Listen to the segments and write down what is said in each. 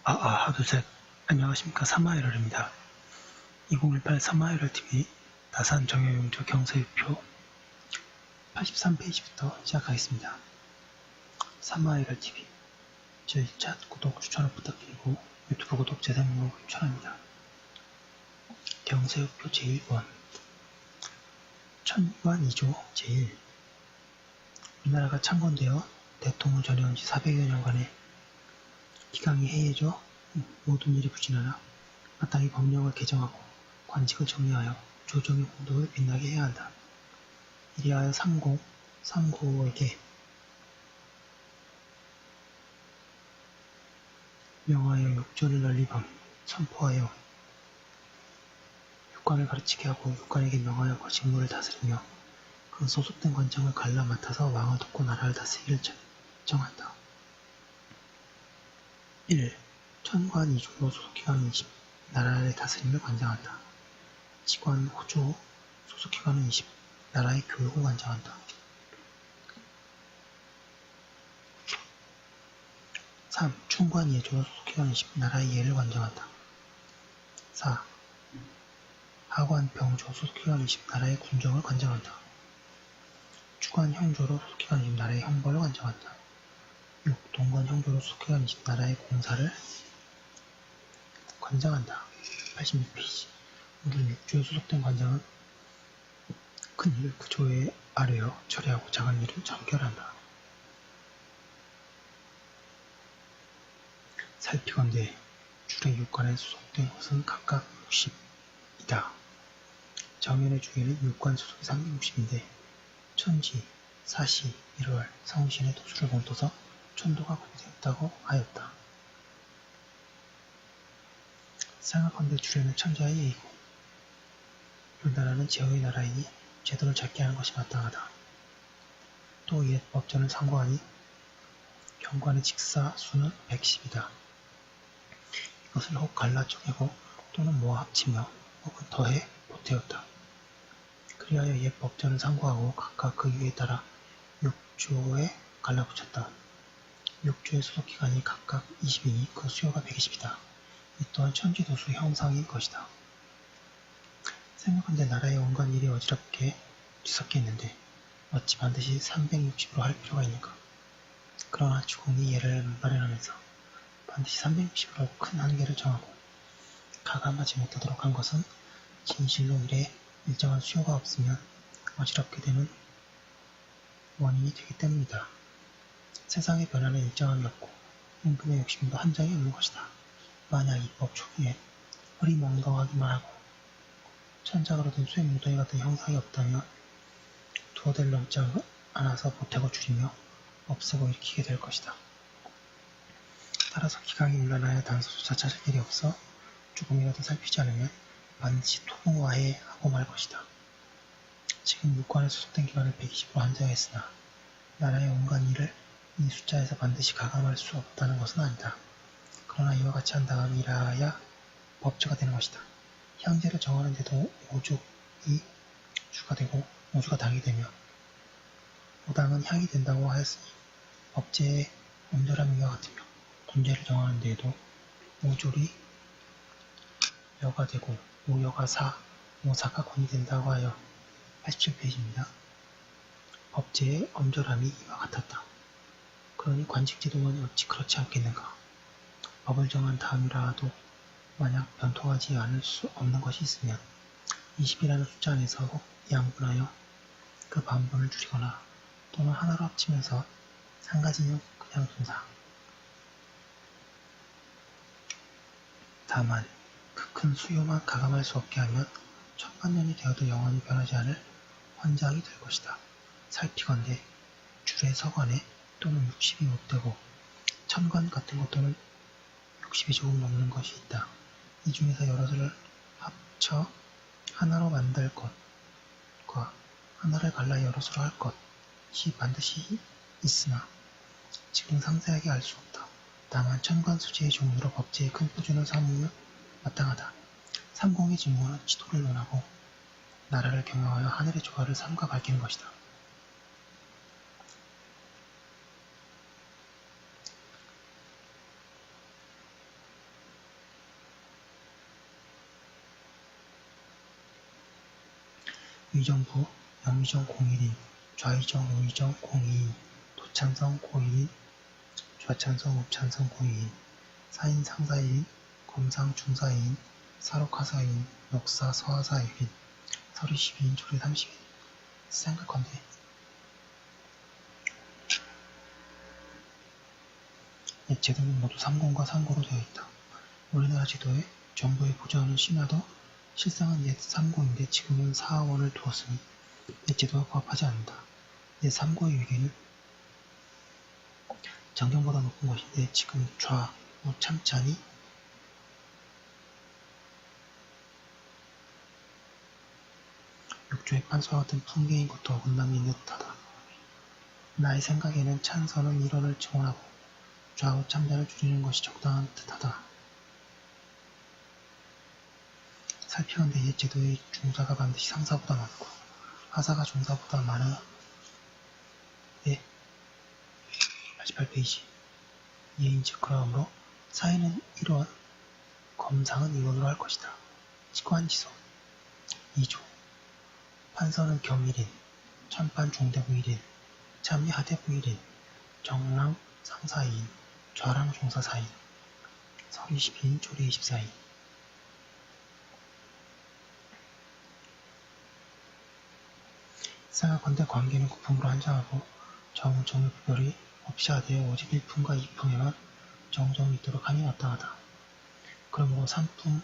하두셋. 안녕하십니까. 사마이럴입니다. 2018 사마이럴TV 나산 정여용조 경서유표 83페이지부터 시작하겠습니다. 사마이럴TV 저희 차 구독 추천을 부탁드리고 유튜브 구독 재생목록 추천합니다. 경서유표 제1번 천유관 2조 제1 우리나라가 창건되어 대통령 전해온 지 400여 년간에 기강이 해이해져 모든 일이 부진하나 마땅히 법령을 개정하고 관직을 정리하여 조정의 공덕을 빛나게 해야 한다. 이리하여 삼고에게 명하여 육조를 널리방 선포하여 육관을 가르치게 하고 육관에게 명하여 그 직무를 다스리며 그 소속된 관청을 갈라 맡아서 왕을 돕고 나라를 다스리기를 정한다. 1. 천관 2조로 소속기관은 20, 나라의 다스림을 관장한다. 직관 5조 소속기관은 20, 나라의 교육을 관장한다. 3. 충관 2조로 소속기관은 20, 나라의 예를 관장한다. 4. 하관 병조 소속기관은 20, 나라의 군정을 관장한다. 주관 형조로 소속기관은 20, 나라의 형벌을 관장한다. 6. 동관 형조로 소속기관은 20, 나라의 공사를 관장한다. 86페이지 우리 6조에 소속된 관장은 큰 일을 그 조에 아뢰어 처리하고 작은 일을 정결한다. 살피건대 줄의 육관에 소속된 것은 각각 60이다. 정연의 주에는 육관 소속이 360인데 천지, 사시, 1월, 성신의 도수를 본떠서 천도가 구비되었다고 하였다. 생각건대 줄에는 천자의 예이고 우리나라는 제후의 나라이니 제도를 작게 하는 것이 마땅하다. 또 옛 법전을 상고하니 경관의 직사 수는 110이다. 이것을 혹 갈라 쪼개고 또는 모아 합치며 혹은 더해 보태었다. 그리하여 옛 법전을 상고하고 각각 그 유에 따라 6조에 갈라붙였다. 6조의 소속기관이 각각 20이니 그 수요가 120이다. 이 또한 천지도수 형상인 것이다. 생각한데 나라의 온갖 일이 어지럽게 뒤섞여 있는데 어찌 반드시 360으로 할 필요가 있는가? 그러나 주공이 예를 마련하면서 반드시 360으로 큰 한계를 정하고 가감하지 못하도록 한 것은 진실로 일에 일정한 수요가 없으면 어지럽게 되는 원인이 되기 때문이다. 세상의 변화는 일정함이 없고 임금의 욕심도 한정이 없는 것이다. 만약 입법 초기에 허리멍덩하기만 하고 천작으로 된 쇠무더기 같은 형상이 없다면 두어댈 넘지 않아서 보태고 줄이며 없애고 일으키게 될 것이다. 따라서 기강이 문란하여 단서조차 찾을 일이 없어 조금이라도 살피지 않으면 반드시 통화해 하고 말 것이다. 지금 육관에 소속된 기관을 120으로 한정했으나 나라의 온갖 일을 이 숫자에서 반드시 가감할 수 없다는 것은 아니다. 그러나 이와 같이 한다면 이라야 법제가 되는 것이다. 향제를 정하는 데도 5족이 주가 되고 5주가 당이 되며 5당은 향이 된다고 하였으니 법제의 엄절함 이와 같으며 군제를 정하는 데에도 5졸이 여가 되고 5여가 사, 5사가 권이 된다고 하여 87페이지입니다. 법제의 엄절함이 이와 같았다. 그러니 관직제도는 어찌 그렇지 않겠는가? 법을 정한 다음이라도 만약 변통하지 않을 수 없는 것이 있으면 20이라는 숫자 안에서 혹 양분하여 그 반분을 줄이거나 또는 하나로 합치면서 한 가지는 그냥 둔다. 다만 그 큰 수요만 가감할 수 없게 하면 천만년이 되어도 영원히 변하지 않을 환장이 될 것이다. 살피건대 줄의 서관에 또는 60이 못되고 천관 같은 것도는 60이 조금 넘는 것이 있다. 이 중에서 여럿을 합쳐 하나로 만들 것과 하나를 갈라 여럿으로 할 것이 반드시 있으나 지금 상세하게 알 수 없다. 다만 천관수지의 종류로 법제에 큰 표준을 삼으면 마땅하다. 삼공의 직무는 지도를 논하고 나라를 경영하여 하늘의 조화를 삼가 밝히는 것이다. 위정부, 영의정 01인, 좌의정, 우의정 02인, 도찬성 01인, 좌찬성, 우찬성 02인, 사인 상사인, 검상 중사인, 사록하사인, 역사 서하사 1인, 서리 12인, 조례 30인. 생각건대 옛 제도는 모두 3공과 3고로 되어 있다. 우리나라 제도에 정부의 보좌하는 신하도 실상은 옛 3고인데 지금은 4하원을 두었으니 옛 제도와 부합하지 않는다. 옛 3고의 위계는 정경보다 높은 것인데 지금 좌, 우 참지 않이 육조의 판서와 같은 풍계인 것도 어긋남이 있는 듯하다. 나의 생각에는 찬서는 일원을 증언하고 좌우 참자를 줄이는 것이 적당한 듯하다. 살피건대 옛 제도의 중사가 반드시 상사보다 많고 하사가 중사보다 많아. 예, 88페이지. 예인즉 그러므로 사인은 1원, 검상은 2원으로 할 것이다. 직관지소 2조. 판서는 경일인, 천판 중대부 1인, 참리 하대부 1인, 정랑 상사 2인, 좌랑 중사 4인, 서리 12인, 조례 24인. 생각건대 관계는 구품으로 한정하고 정의 구별이 없이 하되 오직 1품과 2품에만 정정이 있도록 함이 마땅하다. 그러므로 3품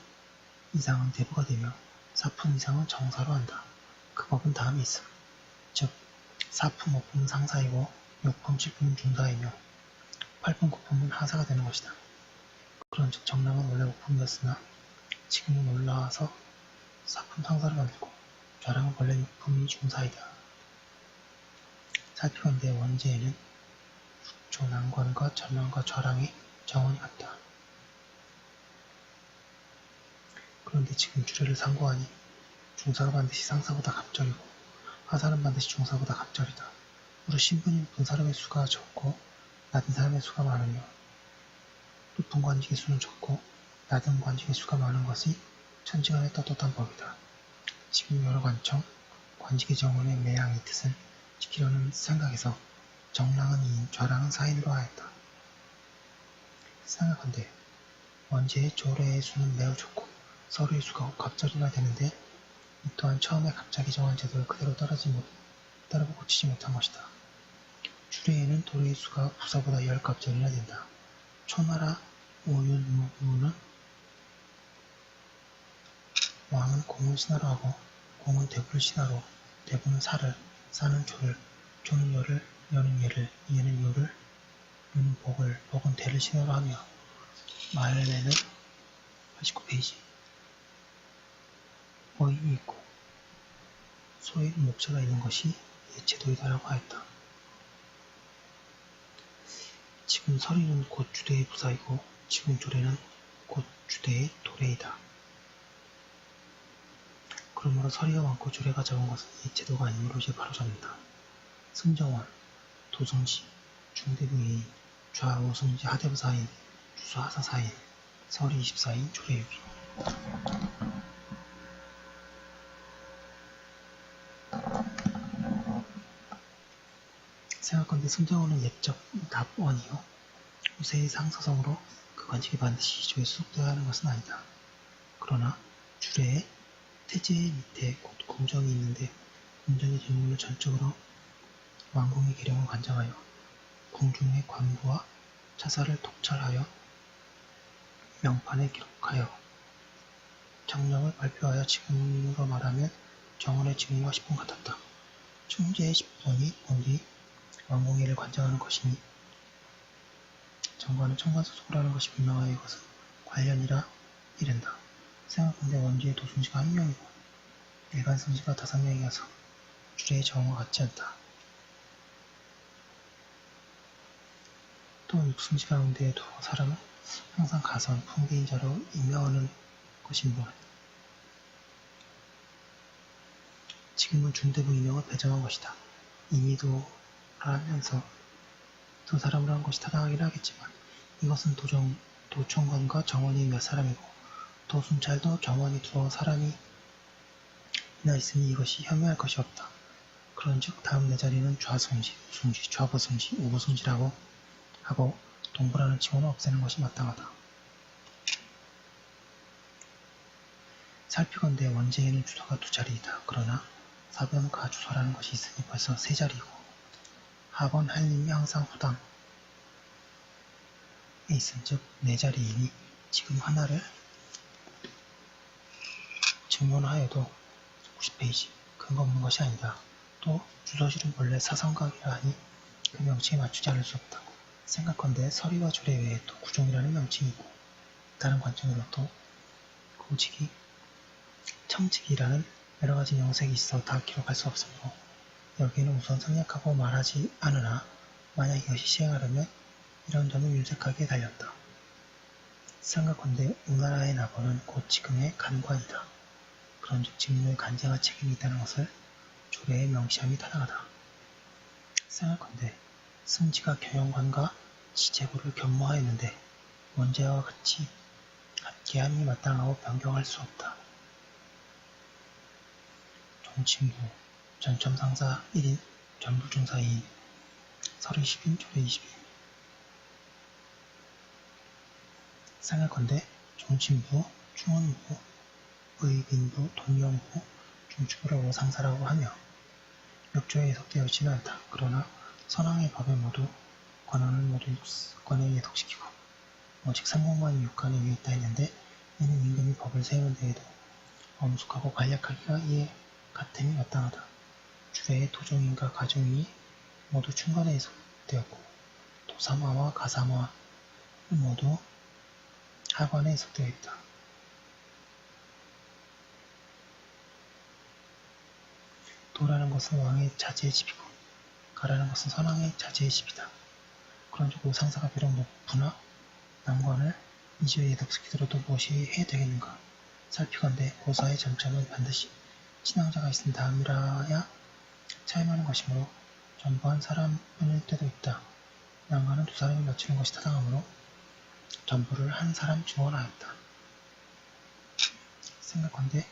이상은 대부가 되며 4품 이상은 정사로 한다. 그 법은 다음에 있음. 즉 4품 5품은 상사이고 6품 7품은 중사이며 8품 9품은 하사가 되는 것이다. 그런즉 정랑은 원래 5품이었으나 지금은 올라와서 4품 상사를 만들고 좌랑은 원래 6품이 중사이다. 살피건대 원제에는 육조난관과 전랑과 좌랑의 정원이 같다. 그런데 지금 주례를 상고하니 중사가 반드시 상사보다 갑절이고 하사는 반드시 중사보다 갑절이다. 무릇 신분이 높은 사람의 수가 적고 낮은 사람의 수가 많으며 높은 관직의 수는 적고 낮은 관직의 수가 많은 것이 천지간에 떳떳한 법이다. 지금 여러 관청, 관직의 정원의 매양의 뜻을 지키려는 생각에서 정랑은 2인, 좌랑은 4인으로 하였다. 생각한데 원제의 조례의 수는 매우 적고 서류의 수가 갑절이나 되는데 이 또한 처음에 갑자기 정한 제도를 그대로 따르고 고치지 못한 것이다. 주례에는 도례의 수가 부사보다 10갑절이나 된다. 초나라 오윤무는 왕은 공을 신하로 하고 공은 대부를 신하로, 대부는 사를, 사는 조를, 조는 여를, 여는 예를, 예는 요를, 요는 복을, 복은 대를 신하로 하며 말에는 89페이지 어인이 있고 소에는 목자가 있는 것이 옛 제도이다라고 하였다. 지금 서리는 곧 주대의 부사이고 지금 조례는 곧 주대의 도례이다. 그러므로 서리가 많고 조례가 적은 것은 옛 제도가 아니므로 이제 바로 잡는다. 승정원, 도성시, 중대부인, 좌우 승지 하대부 4인, 주수 하사 4인, 서리 24인, 조례 6인. 생각건대 승정원은 옛적 납원이요 우세의 상서성으로 그 관직이 반드시 조에 수속되어야 하는 것은 아니다. 그러나 주례에 태제 밑에 곧 궁정이 있는데 궁정의 뒷문을 전적으로 왕궁의 계령을 관장하여 궁중의 관부와 차사를 통찰하여 명판에 기록하여 정령을 발표하여 지금으로 말하면 정원의 증인과 10분 같았다. 충제의 10분이 본디 왕궁의를 관장하는 것이니 정관은 청관 소속을 하는 것이 분명하여 이것은 관련이라 이른다. 생각건대 원주의 도승지가 1명이고 일간 승지가 5명이어서 주례의 정과 같지 않다. 또 육승지 가운데에도 사람은 항상 가선, 풍기인 자로 임명하는 것인물. 지금은 중대부 임명을 배정한 것이다. 임의도라 하면서 두 사람을 한 것이 타당하긴 하겠지만 이것은 도청관과 정원이 몇 사람이고 도순찰도 정원이 두어 사람이 이나 있으니 이것이 혐의할 것이 없다. 그런즉 다음 네 자리는 좌순시, 우순시, 좌보순시, 우보순시라고 하고 동부라는 칭호는 없애는 것이 마땅하다. 살피건대 원제에는 주소가 두 자리이다. 그러나 4번 가주소라는 것이 있으니 벌써 세 자리이고 하번 할림이 항상 후당에 있은즉 네 자리이니 지금 하나를 증론하여도 90페이지 근거 없는 것이 아니다. 또 주소실은 본래 사성각이라 하니 그 명칭에 맞추지 않을 수 없다. 생각건대 서리와 조례 외에 또 구종이라는 명칭이 있고 다른 관점으로 또 고직이, 청직이라는 여러가지 명색이 있어 다 기록할 수 없으므로 여기에는 우선 생략하고 말하지 않으나 만약 이것이 시행하려면 이런 점은 윤색하게 달렸다. 생각건대 우나라의 나번은 곧 지금의 간관이다. 그런즉 직무에 간쟁한 책임이 있다는 것을 조례에 명시함이 타당하다. 생각건대 승지가 경영관과 지재부를 겸모하였는데 원제와 같이 합계함이 마땅하고 변경할 수 없다. 종친부, 전첨상사 1인, 전부중사 2인, 서리 10인, 조례 20인. 생각건대 종친부, 충원부, 의빈부, 동령부, 중추부를 오상사라고 하며 역조에 예속되어 있지는 않다. 그러나 선왕의 법에 모두 관원을 모두 관에 예속시키고 오직 상공관이 육관에 위에 있다 했는데 이는 임금이 법을 세우는 데에도 엄숙하고 간략하기가 이에 같음이 마땅하다. 주례의 도종인과 가종이 모두 충관에 예속되었고 도사마와 가사마는 모두 하관에 예속되어 있다. 도라는 것은 왕의 자제의 집이고 가라는 것은 선왕의 자제의 집이다. 그런즉 오상사가 비록 높으나 남관을 이주에 예독시키더라도 무엇이 해야 되겠는가? 살피건대 고사의 전점은 반드시 친왕자가 있은 다음이라야 차임하는 것이므로 전부 한 사람일 때도 있다. 난관은 두 사람이 맞추는 것이 타당하므로 전부를 한 사람 증언하였다. 생각건대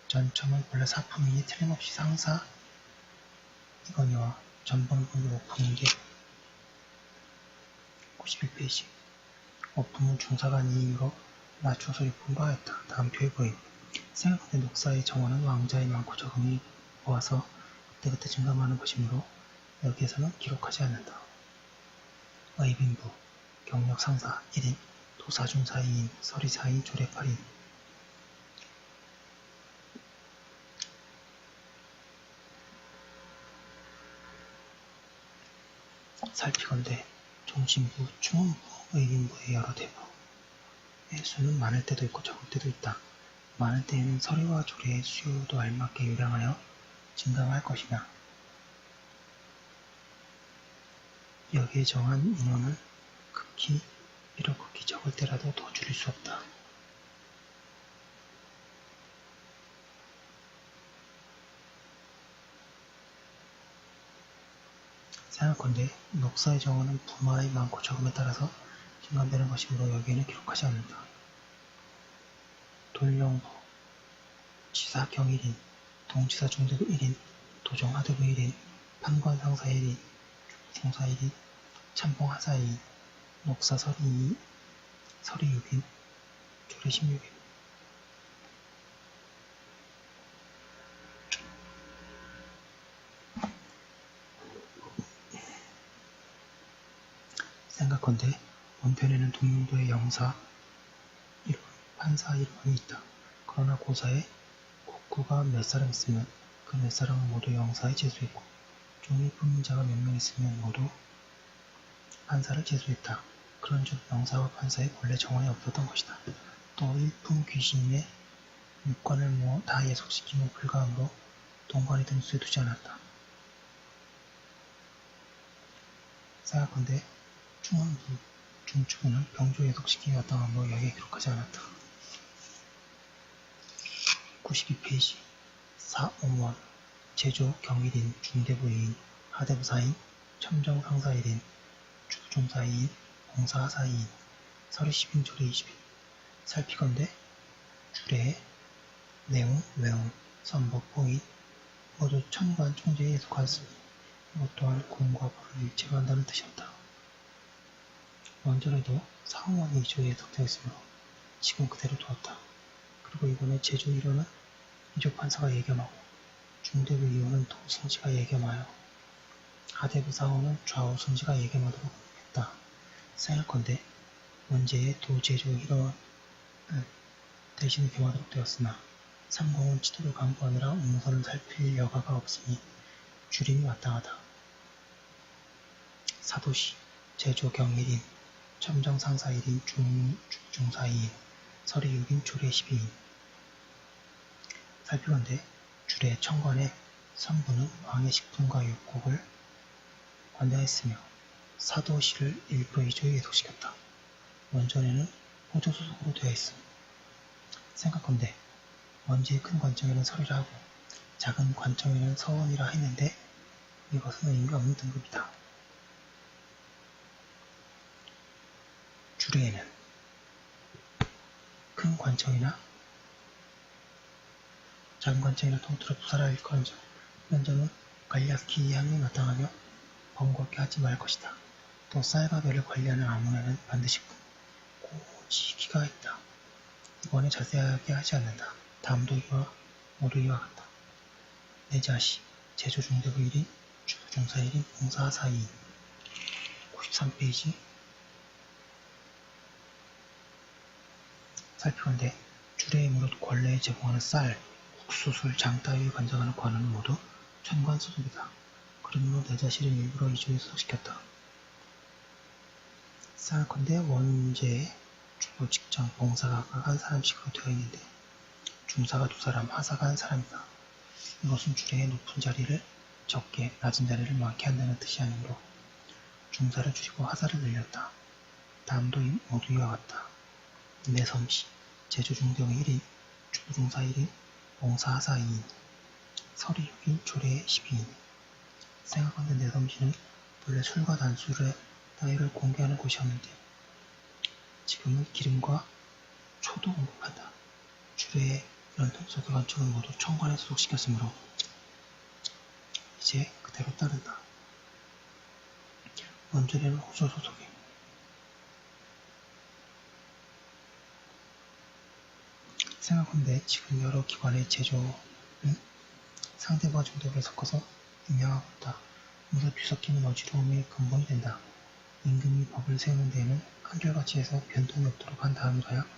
전첨은 본래 사품이니 틀림없이 상사이거니와 전부는 본래 오품인 게 91페이지 오품은 중사가 아니므로 낮춰서 유품으로 하였다. 다음 표에 보임 생각건대 녹사의 정원은 왕자의 많고 적음이 모아서 그때그때 증감하는 것이므로 여기에서는 기록하지 않는다. 의빈부, 경력상사 1인, 도사중사 2인, 서리 4인, 조례 8인. 살피건대 종신부, 충원부, 의빈부의 여러 대부의 수는 많을 때도 있고 적을 때도 있다. 많을 때에는 서리와 조례의 수요도 알맞게 요량하여 증감할 것이며 여기에 정한 인원을 비록 극히 적을 때라도 더 줄일 수 없다. 생각건대 녹사의 정원은 부마의 많고 적음에 따라서 증감되는 것이므로 여기에는 기록하지 않는다. 돌령부, 지사 경일인, 동지사 중대부 1인, 도정 하대부 1인, 판관 상사 1인, 중사 1인, 참봉 하사 2인, 녹사 서리 2인, 서리 6인, 조례 16인. 생각건대 원편에는 동명도의 영사 1원, 판사 1원이 있다. 그러나 고사에 국구가 몇 사람 있으면 그 몇 사람은 모두 영사에 제수했고 종이 품는 자가 몇 명 있으면 모두 판사를 제수했다. 그런즉 영사와 판사의 본래 정원에 없었던 것이다. 또 일품 귀신의 육관을 모아 다 예속시키면 불가하므로 동관이 등수에 두지 않았다. 생각건대 충원부, 중추부는 병조 예속시키기 마땅하므로 여기에 기록하지 않았다. 92페이지 4.5원 제조 경일인, 중대부 2인, 하대부 4인, 첨정 상사 1인, 주부중사 2인, 공사 하사 2인, 서리 10인, 조례 20인. 살피건대 주례의 내용, 외용, 선법, 보인 모두 천관 총재에 속하였으니 이것 또한 공과 벌을 일체로 한다는 뜻이었다. 원전에도 사후왕의 이조에 해석되었으므로 지금 그대로 두었다. 그리고 이번에 제조 1호는 이조 판사가 예겸하고 중대부 2호는 동승지가 예겸하여 하대부 4호는 좌우 승지가 예겸하도록 했다. 생각컨대 원제의 도제조 1호는 대신 겸하도록 되었으나 삼공은 지도를 강구하느라 웅선을 살필 여가가 없으니 줄임이 마땅하다. 사도시, 제조 경일인, 첨정상사 1인, 중중사 2인, 서리 6인, 조례 12인. 살피건대 주례 청관의 선부는 왕의 식품과 육곡을 관장했으며 사도시를 일부 이조에 예속시켰다. 원전에는 호조소속으로 되어 있음. 생각건대 원지의 큰 관청에는 설이라 하고 작은 관청에는 서원이라 했는데 이것은 의미가 없는 등급이다. 주례에는 큰 관청이나 작은 관청이나 통틀어 부사라 일컬은즉 면전은 관리하기 이함에 마땅하며 범겁게 하지 말 것이다. 또 쌀과 벼를 관리하는 아문에는 반드시 고지기가 있다. 이번에 자세하게 하지 않는다. 다음도 모두 이와 같다. 내자시, 제조중대부 1인, 주부중사 1인, 봉사하사 2인. 93페이지. 살피건대 주례의 무릇 권례에 제공하는 쌀, 국수술, 장 따위를 관장하는 관원은 모두 천관 소속이다. 그러므로 내자시를 일부러 이조에 소속시켰다. 생각컨대 원제에 주부, 직장, 봉사가 각 한 사람씩으로 되어 있는데 중사가 2사람, 하사가 1사람이다. 이것은 주례의 높은 자리를 적게, 낮은 자리를 많게 한다는 뜻이 아니므로 중사를 줄이고 하사를 늘렸다. 다음도 모두 이와 같다. 내섬시, 제조중대부 1인, 주부중사 1인, 봉사하사 2인, 서리 6인, 조례 12인. 생각컨대 내섬시는 본래 술과 단술의 따위를 공개하는 곳이었는데 지금은 기름과 초도 공급한다. 주례의 이런 동서교 관청은 모두 청관에 소속시켰으므로 이제 그대로 따른다. 원전에는 호조 소속에 생각컨대 지금 여러 기관의 제조는 상대부와 중대부를 섞어서 임명하고 있다. 무릇 뒤섞이는 어지러움의 근본이 된다. 임금이 법을 세우는 데에는 한결같이 해서 변동이 없도록 한 다음이라야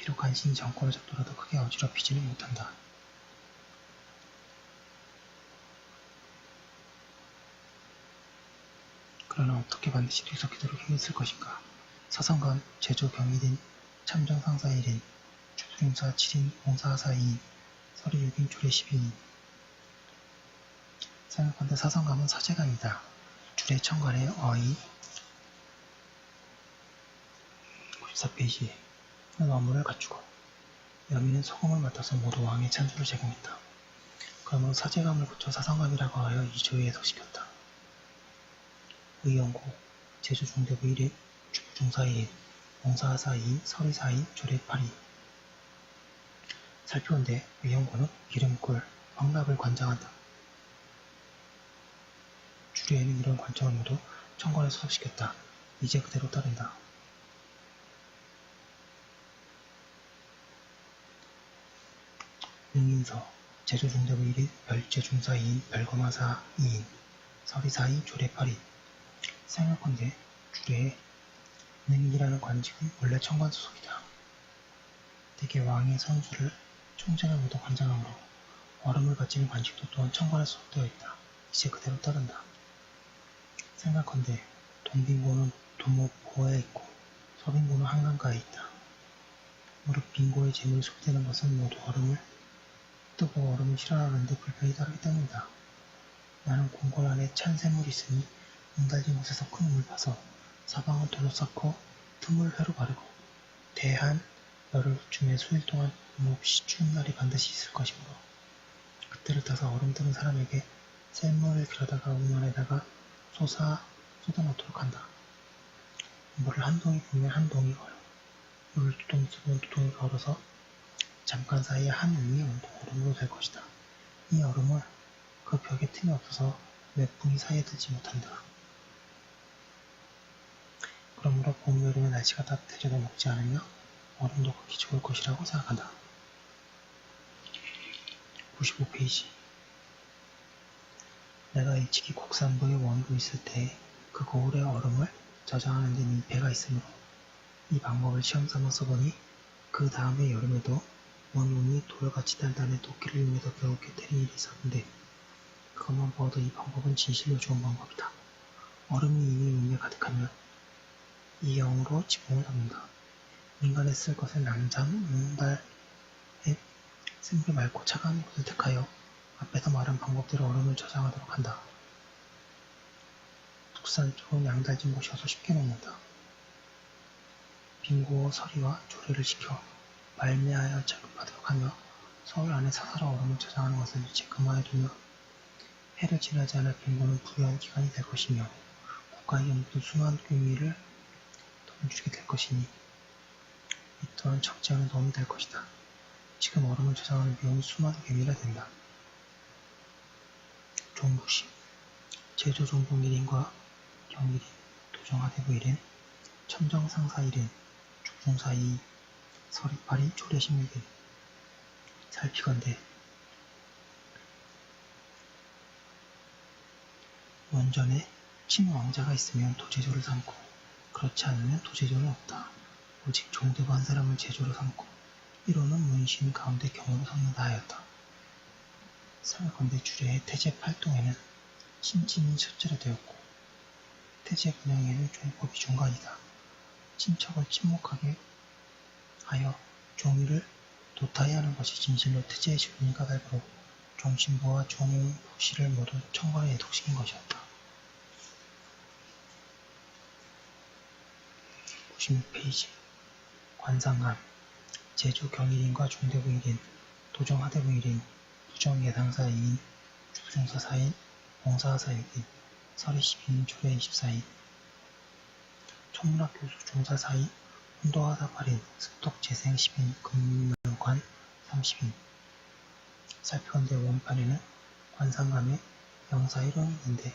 비록 간신히 정권을 잡더라도 크게 어지럽히지는 못한다. 그러나 어떻게 반드시 뒤섞이도록 힘을 쓸 것인가? 사성감, 제조 경일인, 참정상사 1인, 주부중사 7인, 봉사하사 2인, 서리 6인, 조례 12인. 생각컨대 사성감은 사제감이다. 주례 청관의 어의 94페이지에 는 업무를 갖추고 여민은 소금을 맡아서 모두 왕의 찬수를 제공했다. 그러므로 사제감을 고쳐 사성감이라고 하여 이조에 해석시켰다. 의원고, 제조중대부 1인, 주부중사 1인, 봉사하사 2인, 서리 4인, 조례 8인. 살피건대 의원고는 기름골, 황납을 관장한다. 주례에는 이런 관청을 모두 청관에 소속시켰다. 이제 그대로 따른다. 능인서, 제조중대부 1인, 별제중사 2인, 별검하사 2인, 서리 4인, 조례 8인. 생각컨대 주례에 능인이라는 관직은 원래 청관 소속이다. 대개 왕의 선수를 총재가 모두 관장하므로 얼음을 바치는 관직도 또한 청관에 소속되어 있다. 이제 그대로 따른다. 생각컨대 동빙고는 두목고에 있고 서빙고는 한강가에 있다. 무릇 빙고의 재물이 소비되는 것은 모두 뜨고 얼음을 실어나가는데 불편이 따르기 때문이다. 나는 궁궐 안에 찬 샘물이 있으니 응달진 곳에서 큰 우물 파서 사방을 돌로 쌓고 틈을 회로 바르고 대한 열흘쯤에 수일 동안 없이 추운 날이 반드시 있을 것이므로 그때를 타서 얼음 뜨는 사람에게 샘물을 길어다가 우물 안에다가 쏟아놓도록 한다. 물을 한 동이 부으면 한 동이 걸어 물을 2동이 쓰면 2동이 걸어서 잠깐 사이에 한 응이 얼음으로 될 것이다. 이 얼음을 그 벽에 틈이 없어서 몇 분이 사이에 들지 못한다. 그러므로 봄, 여름에 날씨가 따뜻해져도 녹지 않으며 얼음도 걷기 좋을 것이라고 생각한다. 95페이지. 내가 일찍이 곡산부에 원고 있을 때에 그 거울에 얼음을 저장하는 데 민폐가 있으므로 이 방법을 시험삼아 써보니 그 다음에 여름에도 원룸이 돌같이 단단해 도끼를 이용해서 겨우게 때린 일이 있었는데 그것만 보아도 이 방법은 진실로 좋은 방법이다. 얼음이 이미 몸에 가득하면 이 영으로 지붕을 덮는다. 인간의 쓸 것은 남잠, 문달에 센 물이 맑고 차가운 곳을 택하여 앞에서 말한 방법대로 얼음을 저장하도록 한다. 북산 쪽은 양달진 곳이어서 쉽게 녹는다. 빙고 서리와 조례를 시켜 발매하여 절급하도록 하며 서울 안에 사사로 얼음을 저장하는 것을 일찍 금화해두며 해를 지나지 않아 빙고는 부유한 기관이 될 것이며 국가의 연구도 수많은 교미를 도움을 주게 될 것이니 이 또한 적지 않은 도움이 될 것이다. 지금 얼음을 저장하는 비용이 수많은 개미가 된다. 종부시 제조종봉 1인과 경일인, 도정하대부 1인, 첨정상사 1인, 죽중사 2인, 서리파리 조례심 1인. 살피건대 원전에 친왕자가 있으면 도제조를 삼고 그렇지 않으면 도제조는 없다. 오직 종대부 한 사람을 제조로 삼고 이로는 문신 가운데 경으로 삼는다 하였다. 사건대 주례의 태제 8동에는 신침이 첫째로 되었고 태제 분양에는 종법이 중간이다. 친척을 침묵하게 하여 종의를 도타히 하는 것이 진실로 태제의 주인인 까닭으로 종신부와 종부시를 모두 청관에 애독시킨 것이었다. 96페이지 관상감 제주 경일인과 종대부 1인, 도정하대부 1인, 부정예당사 2인, 주중사 4인, 봉사하사 6인, 서리 12인, 조례 24인, 천문학 교수 중사 4인, 혼도하사 8인, 습독재생 10인, 금명관 30인. 살피건대 원판에는 관상감에 영사 1원이 있는데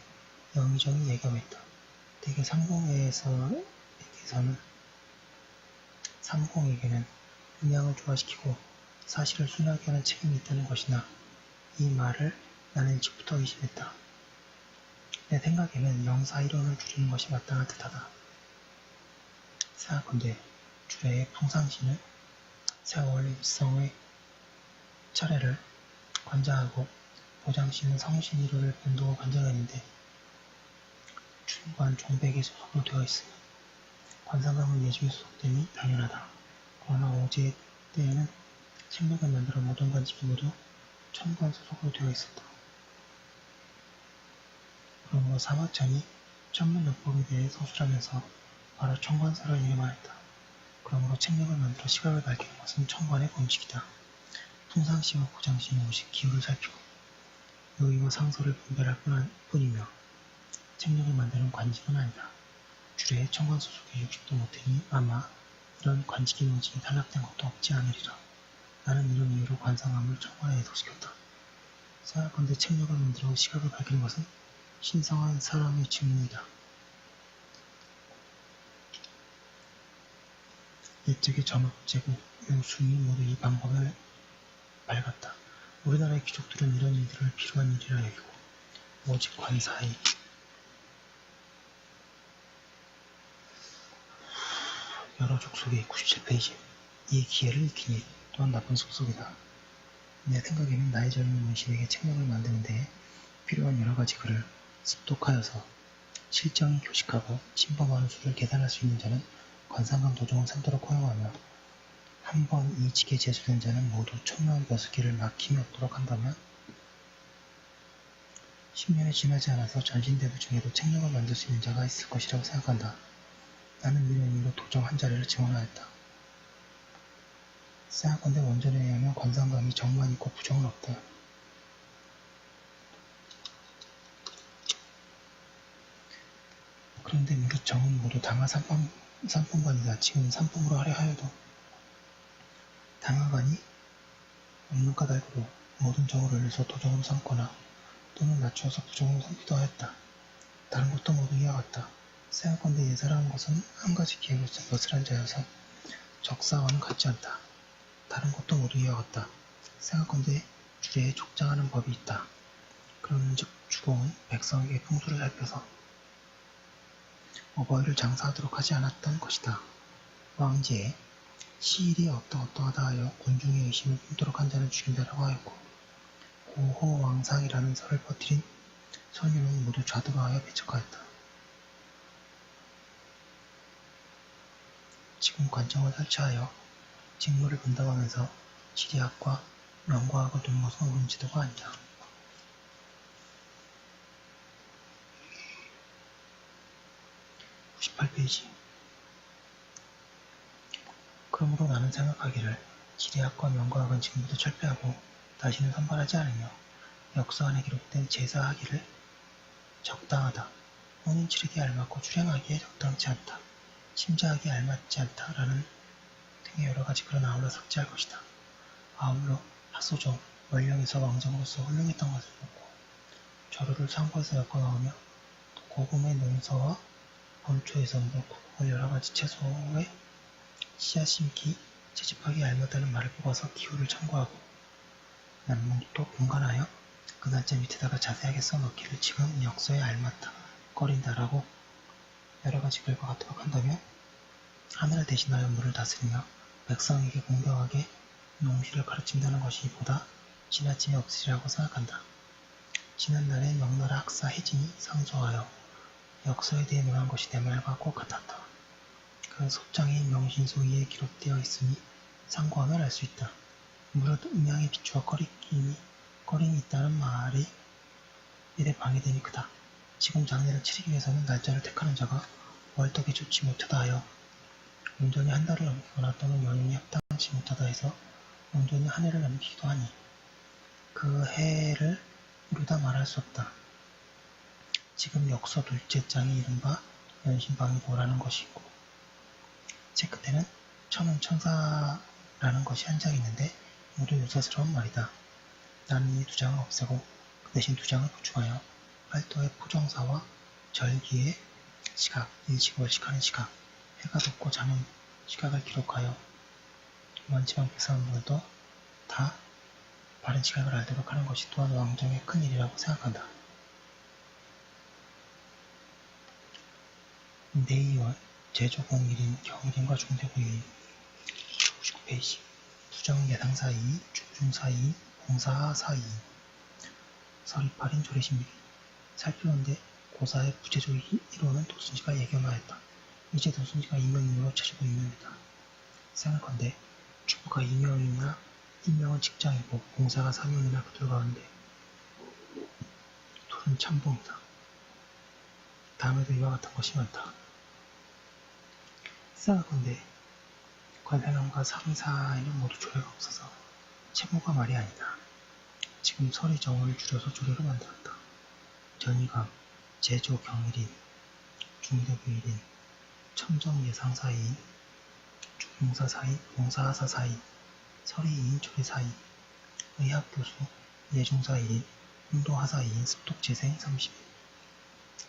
영의정이 예경했다. 대개 삼공에서는 삼공에게는 음양을 조화시키고 사실을 순하게 하는 책임이 있다는 것이나 이 말을 나는 일찍부터 의심했다. 내 생각에는 영사 1원을 줄이는 것이 마땅한 듯하다. 생각건대 주례의 풍상시는 세월 일성의 차례를 관장하고 보장시는 성신 1호를 변두고 관장했는데 춘관 종백에 소속으로 되어 있으니 관상감은 예중에 소속됨이 당연하다. 그러나 어제 때에는 책맥을 만들어 모든 관직이 모두 천관 소속으로 되어 있었다. 그러므로 사마천이 천문요법에 대해 서술하면서 바로 천관사를 이름하였다. 그러므로 책맥을 만들어 시각을 밝히는 것은 천관의 본칙이다. 풍상시와 고장시는 오직 기후를 살피고 요의와 상소를 분별할 뿐이며 책맥을 만드는 관직은 아니다. 주례의 천관 소속에 육식도 못하니 아마 이런 관직의 명칭이 탈락된 것도 없지 않으리라. 나는 이런 이유로 관상함을 천관에 애독시켰다. 생각건대 책맥을 만들어 시각을 밝히는 것은 신성한 사람의 직무이다. 옛적의 전업제국, 요순이 모두 이 방법을 밝았다. 우리나라의 귀족들은 이런 일들을 필요한 일이라 여기고 오직 관사의 여러 족속의 97페이지 이 기회를 익히니 또한 나쁜 속속이다. 내 생각에는 나이 젊은 문신에게 책명을 만드는 데에 필요한 여러 가지 글을 습독하여서 실정이 교식하고 침범하는 수를 계산할 수 있는 자는 관상감 도종을 삼도록 허용하며 한 번 이 직에 제수된 자는 모두 청명 벼슬기를 막힘이 없도록 한다면 10년이 지나지 않아서 전신대부 중에도 책명을 만들 수 있는 자가 있을 것이라고 생각한다. 나는 민원인으로 도정 한 자리를 지원하였다. 생각건대 원전에 의하면 관상감이 정만 있고 부정은 없다. 그런데 무릇 정은 모두 당하 삼품관이다. 지금 삼품으로 하려 하여도 당하관이 없는 까닭으로 모든 정을 올려서 도정으로 삼거나 또는 낮추어서 부정으로 삼기도 하였다. 다른 것도 모두 이와 같다. 생각건대 예사라는 것은 한 가지 기회로서 엿을 한 자여서 적사와는 같지 않다. 다른 것도 모두 이와 같다. 생각건대 주례에 족장하는 법이 있다. 그런즉 주공은 백성에게 풍수를 살펴서 어버이를 장사하도록 하지 않았던 것이다. 왕제에 시일이 어떠어떠하다 하여 군중의 의심을 품도록 한 자는 죽인다라고 하였고 고호왕상이라는 설을 퍼뜨린 선유는 모두 좌도하여 배척하였다. 지금 관청을 설치하여 직무를 분담하면서 지리학과 명과학을 돕는 것은 옳은 지도가 아니다. 98페이지. 그러므로 나는 생각하기를 지리학과 명과학은 지금부터 철폐하고 다시는 선발하지 않으며 역사 안에 기록된 제사하기를 적당하다. 혼인 치르기에 알맞고 출행하기에 적당치 않다. 침자하기에 알맞지 않다. 라는 등의 여러가지 글은 아울러 삭제할 것이다. 아울러 하소정, 원령에서 왕정으로서 훌륭했던 것을 보고 절호를 창고에서 엮어 넣으며 고금의 농서와 본초에서 국을 여러가지 채소에 씨앗 심기, 채집하기에 알맞다는 말을 뽑아서 기후를 참고하고 난문도 분간하여 그 날짜 밑에다가 자세하게 써넣기를 지금 역서에 알맞다, 꺼린다라고 여러가지 글과 같도록 한다면 하늘을 대신하여 물을 다스리며 백성에게 공평하게 농시를 가르친다는 것이 보다 지나침이 없으리라고 생각한다. 지난날에 명나라 학사 혜진이 상소하여 역서에 대해 논한 것이 내 말과 꼭 같았다. 그 섭장의 명신소위에 기록되어 있으니 상고하면 알 수 있다. 무릇 음양에 비추어 꺼림이 있다는 말이 일에 방해되니 크다. 지금 장례를 치르기 위해서는 날짜를 택하는 자가 월덕에 좋지 못하다 하여 온전히 한 달을 넘기거나 또는 연인이 합당치 못하다 해서 온전히 한 해를 넘기기도 하니 그 해를 이루다 말할 수 없다. 지금 역서 둘째 장이 이른바 연신방위도라는 것이 있고 제 끝에는 천은 천사라는 것이 한 장 있는데 모두 유사스러운 말이다. 나는 이 두 장을 없애고 그 대신 두 장을 보충하여 팔도의 포정사와 절기의 시각, 일시월식하는 시각, 해가 돋고 자는 시각을 기록하여 먼지방 백성들도 다 바른 시각을 알도록 하는 것이 또한 왕정의 큰 일이라고 생각한다. 내의원, 제조공일인, 경일인과 중대부인 59페이지 부정 예상사이인, 중중사이인, 공사사이인 서리팔인 조례신비 살피는데 고사의 부재조 1호는 도순지가 예견하였다. 이제 도순지가 임명인으로 체제도 임명이다. 생각건대 주부가 임명이나 임명은 직장이고 공사가 사명이나 그들 가운데 둘은 참봉이다. 다음에도 이와 같은 것이 많다. 생각건대 관사령과 상사에는 모두 조례가 없어서 채무가 말이 아니다. 지금 설이 정을 줄여서 조례로 만들었다. 전이감, 제조 경일인, 중대부일인, 첨정 예상사이인, 중공사사인, 공사하사사인, 설의인, 조례사인, 의학교수, 예중사일인, 운도하사인, 습독재생 30일.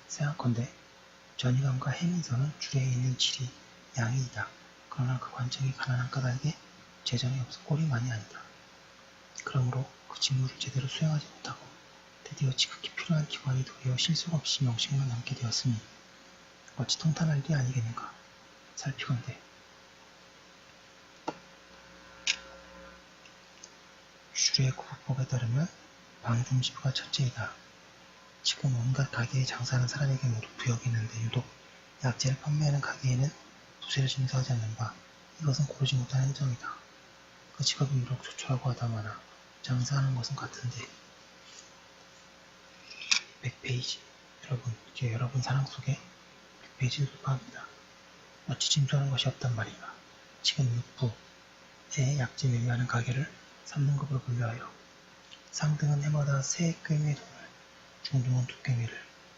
생각건대 전이감과 해민서는 주례에 있는 질이 양이이다. 그러나 그 관청이 가난한 까닭에 재정이 없어 꼴이 많이 아니다. 그러므로 그 직무를 제대로 수행하지 못하고 드디어 지극히 필요한 기관이 도리어 실속 없이 명식만 남게 되었으니 어찌 통탄할 일이 아니겠는가. 살피건대 주례 구부법에 따르면 방중지부가 첫째이다. 지금 온갖 가게에 장사하는 사람에게 모두 부역이 있는데 유독 약재를 판매하는 가게에는 도세를 징수하지 않는 바 이것은 고르지 못한 행정이다. 그 직업이 유독 조촐하고 하다마나 장사하는 것은 같은데 100페이지 이제 여러분 사랑 속에 100페이지를 돌파합니다. 어찌 징수하는 것이 없단 말인가. 지금 육부에 약재 매매하는 가게를 3등급으로 분류하여 상등은 해마다 3꿰매의 돈을, 중등은 2꿰매를,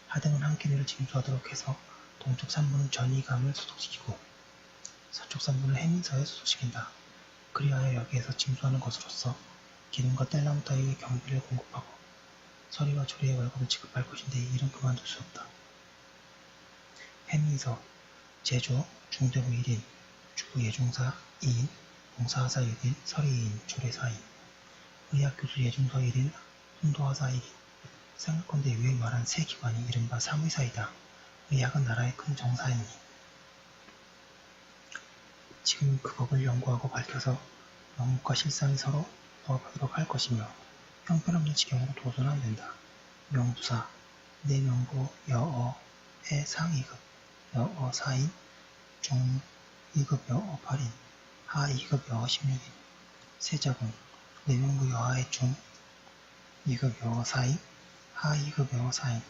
하등은 1꿰매를 징수하도록 해서 동쪽 3부는 전이감을 소속시키고 서쪽 3부는 해민서에 소속시킨다. 그리하여 여기에서 징수하는 것으로서 기름과 뗄나무 따위의 경비를 공급하고 서리와 조리의 월급을 지급할 것인데 이 일은 그만둘 수 없다. 해미서 제조 중대부 1인, 주부 예중사 2인, 봉사하사 6인, 서리 2인, 조례 4인, 의학 교수 예중서 1인, 훈도하사 1인. 생각건대 위에 말한 세 기관이 이른바 사무의사이다. 의학은 나라의 큰 정사이니 지금 그 법을 연구하고 밝혀서 명목과 실상이 서로 부합하도록 할 것이며 형편없는 지경으로 도서는 안 된다. 명부사 내명부 여어의 상이급 여어 4인 중 2급 여어 8인 하 2급 여어 16인 세자공 내명부 여하의 중 2급 여어 4인 하 2급 여어 4인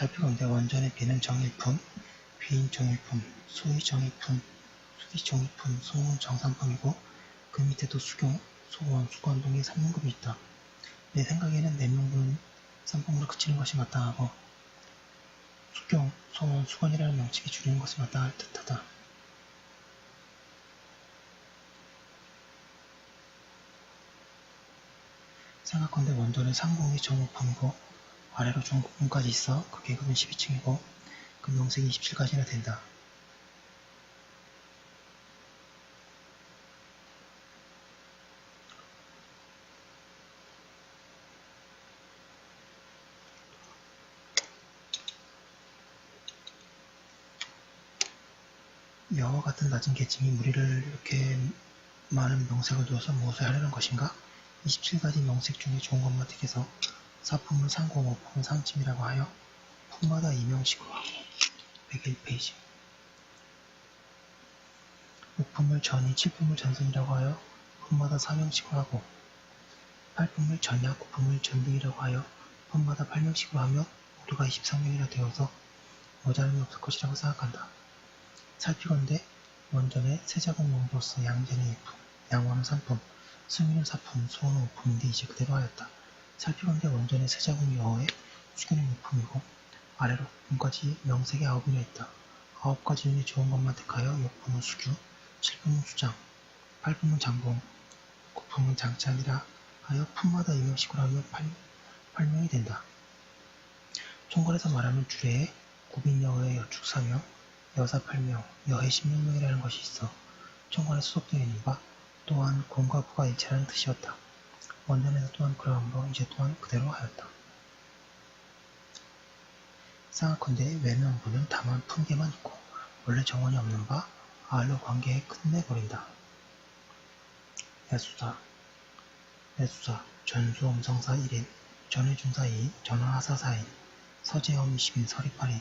살피건대 원전의 비는 정일품, 비인 정일품, 소의 정일품, 수기 정일품, 소는 정산품이고 그 밑에도 수경, 소원, 수관동에 3등급이 있다. 내 생각에는 내명분은 3품으로 그치는 것이 마땅하고 수경, 소원, 수관이라는 명칭이 줄이는 것이 마땅할 듯하다. 생각건대 원전의 상공이 정오품이고 아래로 중급품까지 있어 그 계급은 12층이고 그 명색이 27까지나 된다. 여와 같은 낮은 계층이 무리를 이렇게 많은 명색을 두어서 무엇을 하려는 것인가? 27가지 명색 중에 좋은 것만 택해서 4품을 상공, 5품을 상침이라고 하여 품마다 이명식으로 하고 101페이지 6품을 전이, 7품을 전선이라고 하여 품마다 4명식으로 하고 8품을 전약, 9품을 전등이라고 하여 품마다 8명식으로 하며 모두가 23명이나 되어서 모자람이 없을 것이라고 생각한다. 살피건대 원전의 세자공명부로서 양재는 2품, 양원은 3품, 승유는 4품, 소원은 5품인데 이제 그대로 하였다. 살피건대 원전의 세자공 여어에 수교는 6품이고 아래로 9품까지 명색이 9이나 있다. 9가지 중에 좋은 것만 택하여 6품은 수규, 7품은 수장, 8품은 장봉, 9품은 장장이라 하여 품마다 2명씩으로 하면 8명이 된다. 총괄에서 말하는 주례에 구빈여의 여축 4명, 여사 8명, 여해 16명이라는 것이 있어 총괄에 수속되어 있는 바 또한 공과 부가 일체라는 뜻이었다. 원전에서 또한 그러한 바 이제 또한 그대로 하였다. 생각컨대 외면부는 다만 품계만 있고 원래 정원이 없는 바 알로 관계에 끝내버린다. 내수사 전수엄성사 1인, 전해중사 2인, 전화하사 4인, 서재엄 20인, 서리 8인.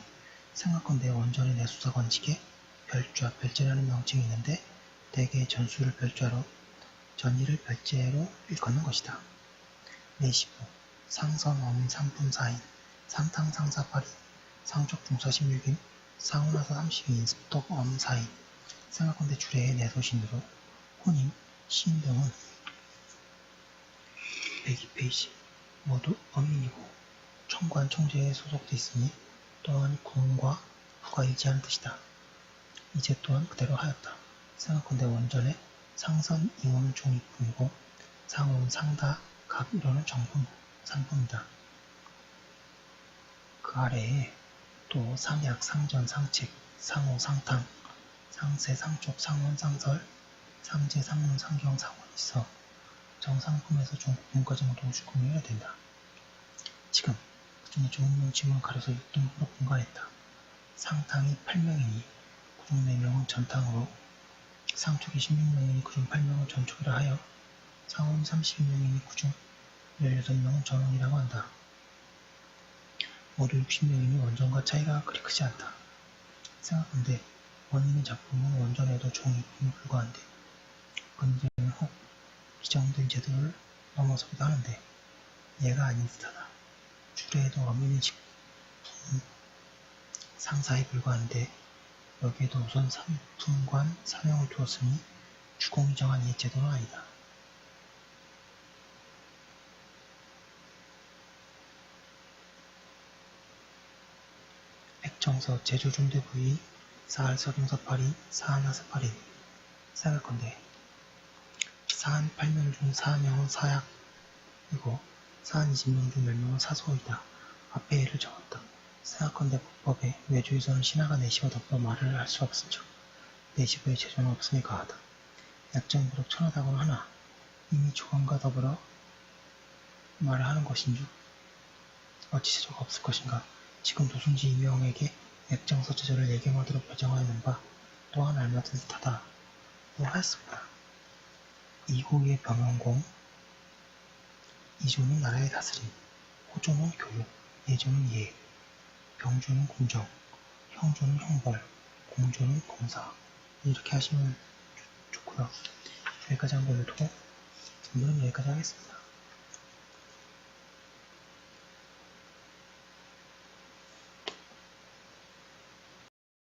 생각건대 원전의 내수사 관직에 별좌, 별제라는 명칭이 있는데 대개 전수를 별좌로, 전의를 별제로 일컫는 것이다. 내시부 상선엄 3품 4인, 상탕상사 8인, 상족중사 16인, 상운하사 32인, 습독엄 4인. 생각건대 주례의 내소신으로 혼임, 시인 등은 102페이지 모두 엄인이고 총관 총재에 소속돼 있으니 또한 군과 부가 일치하는 뜻이다. 이제 또한 그대로 하였다. 생각건대 원전의 상선 이호는 중립품이고 상호는 상다, 각 1호는 정품, 상품이다. 그 아래에 또 상약, 상전, 상책, 상호, 상탕, 상세, 상촉, 상원, 상설, 상제, 상문, 상경, 상원이 있어 정상품에서 중급품까지 모두 59명이나 된다. 지금 그중에 좋은 명칭을 가려서 6등급으로 분간했다. 상탕이 8명이니 그중 4명은 전탕으로 상촉이 16명이니 그중 8명은 전촉이라 하여 상원이 32명이니 그중 18명은 전원이라고 한다. 모두 60명이니 원전과 차이가 그리 크지 않다. 생각한데 원인의 작품은 원전에도 종2품에 불과한데 근저는 혹 기정된 제도를 넘어서기도 하는데 얘가 아닌 듯하다. 주례에도 어민의 직품 상사에 불과한데 여기에도 우선 3품관 4명을 두었으니 주공이 정한 이 제도는 아니다. 백정서 제조중대부의 사할 서동사팔이 사하나사팔이 생각할 건데 사한 8명 중 4명은 사약이고 사한 20명 중 10명은 사소이다. 앞에 예를 적었다. 생각건대 법에 외주에서는 신하가 내시와 더불어 말을 할 수 없은즉 내시부의 제조는 없으니 가하다. 약정이 비록 천하다고는 하나 이미 조건과 더불어 말을 하는 것인즉 어찌 제조가 없을 것인가. 지금 누순지 이명에게 액정서 제조를 예경하도록 배정하였는 바 또한 알맞은 듯하다. 또 하였습니다. 이고의 병원공 이조는 나라의 다스림, 호조는 교육, 예조는 예, 병조는 공정, 형조는 형벌, 공조는 공사. 이렇게 하시면 좋고요. 여기까지 한 걸로 두고 오늘은 여기까지 하겠습니다.